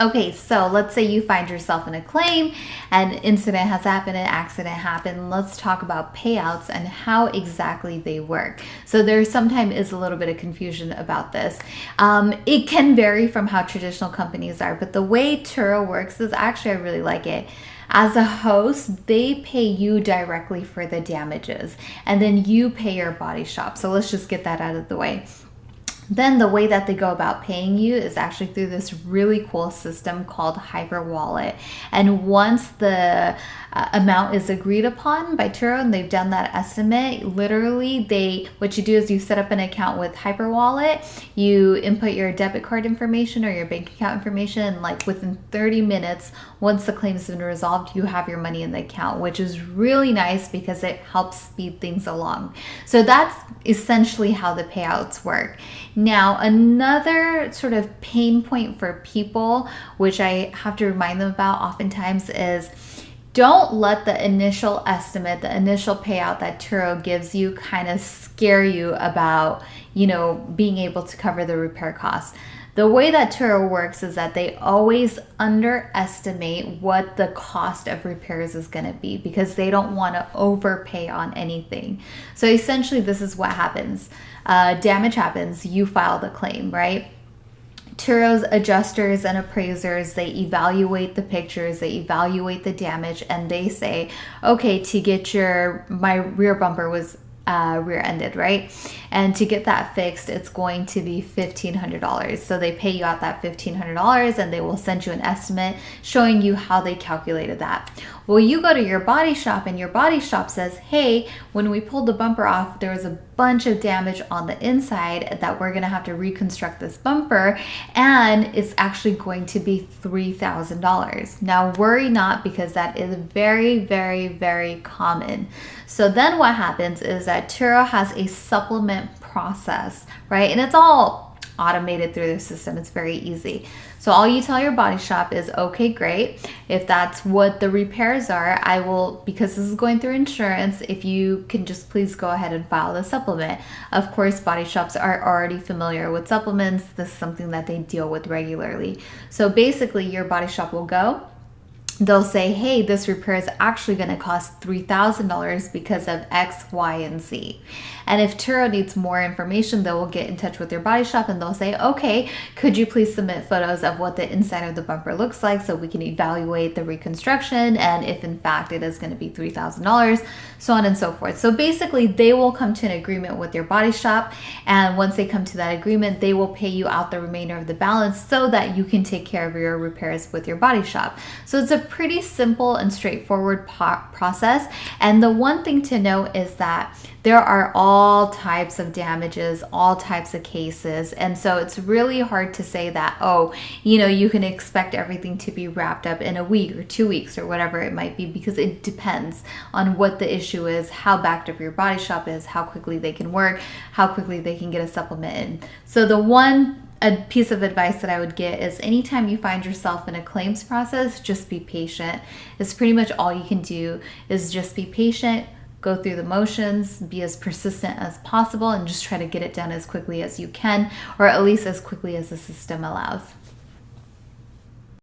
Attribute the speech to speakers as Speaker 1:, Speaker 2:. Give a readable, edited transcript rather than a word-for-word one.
Speaker 1: Okay, so let's say you find yourself in a claim, an incident has happened, an accident happened. Let's talk about payouts and how exactly they work. So there sometimes is a little bit of confusion about this. It can vary from how traditional companies are, but the way Turo works is actually, I really like it. As a host, they pay you directly for the damages, and then you pay your body shop. So let's just get that out of the way. Then the way that they go about paying you is actually through this really cool system called Hyper Wallet. And once the amount is agreed upon by Turo and they've done that estimate, literally what you do is you set up an account with Hyper Wallet, you input your debit card information or your bank account information, and like within 30 minutes, once the claim has been resolved, you have your money in the account, which is really nice because it helps speed things along. So that's essentially how the payouts work. Now, another sort of pain point for people, which I have to remind them about oftentimes, is don't let the initial estimate, the initial payout that Turo gives you kind of scare you about, being able to cover the repair costs. The way that Turo works is that they always underestimate what the cost of repairs is going to be because they don't want to overpay on anything. So essentially, this is what happens. Damage happens, you file the claim, right? Turo's adjusters and appraisers, they evaluate the pictures, they evaluate the damage, and they say, okay, to get my rear bumper was rear-ended, right? And to get that fixed, it's going to be $1,500. So they pay you out that $1,500 and they will send you an estimate showing you how they calculated that. Well, you go to your body shop and your body shop says, hey, when we pulled the bumper off, there was a bunch of damage on the inside that we're going to have to reconstruct this bumper, and it's actually going to be $3,000. Now, worry not, because that is very, very, very common. So then what happens is that Turo has a supplement process, right? And it's all automated through the system. It's very easy. So all you tell your body shop is, okay, great. If that's what the repairs are, I will, because this is going through insurance, if you can just please go ahead and file the supplement. Of course, body shops are already familiar with supplements. This is something that they deal with regularly. So basically, your body shop will go. They'll say, hey, this repair is actually going to cost $3,000 because of X, Y, and Z. And if Turo needs more information, they will get in touch with your body shop and they'll say, okay, could you please submit photos of what the inside of the bumper looks like so we can evaluate the reconstruction and if in fact it is going to be $3,000, so on and so forth. So basically, they will come to an agreement with your body shop, and once they come to that agreement, they will pay you out the remainder of the balance so that you can take care of your repairs with your body shop. So it's a pretty simple and straightforward process. And the one thing to note is that there are all types of damages, all types of cases. And so it's really hard to say that, oh, you can expect everything to be wrapped up in a week or 2 weeks or whatever it might be, because it depends on what the issue is, how backed up your body shop is, how quickly they can work, how quickly they can get a supplement in. So a piece of advice that I would get is anytime you find yourself in a claims process, just be patient. It's pretty much all you can do is just be patient, go through the motions, be as persistent as possible, and just try to get it done as quickly as you can, or at least as quickly as the system allows.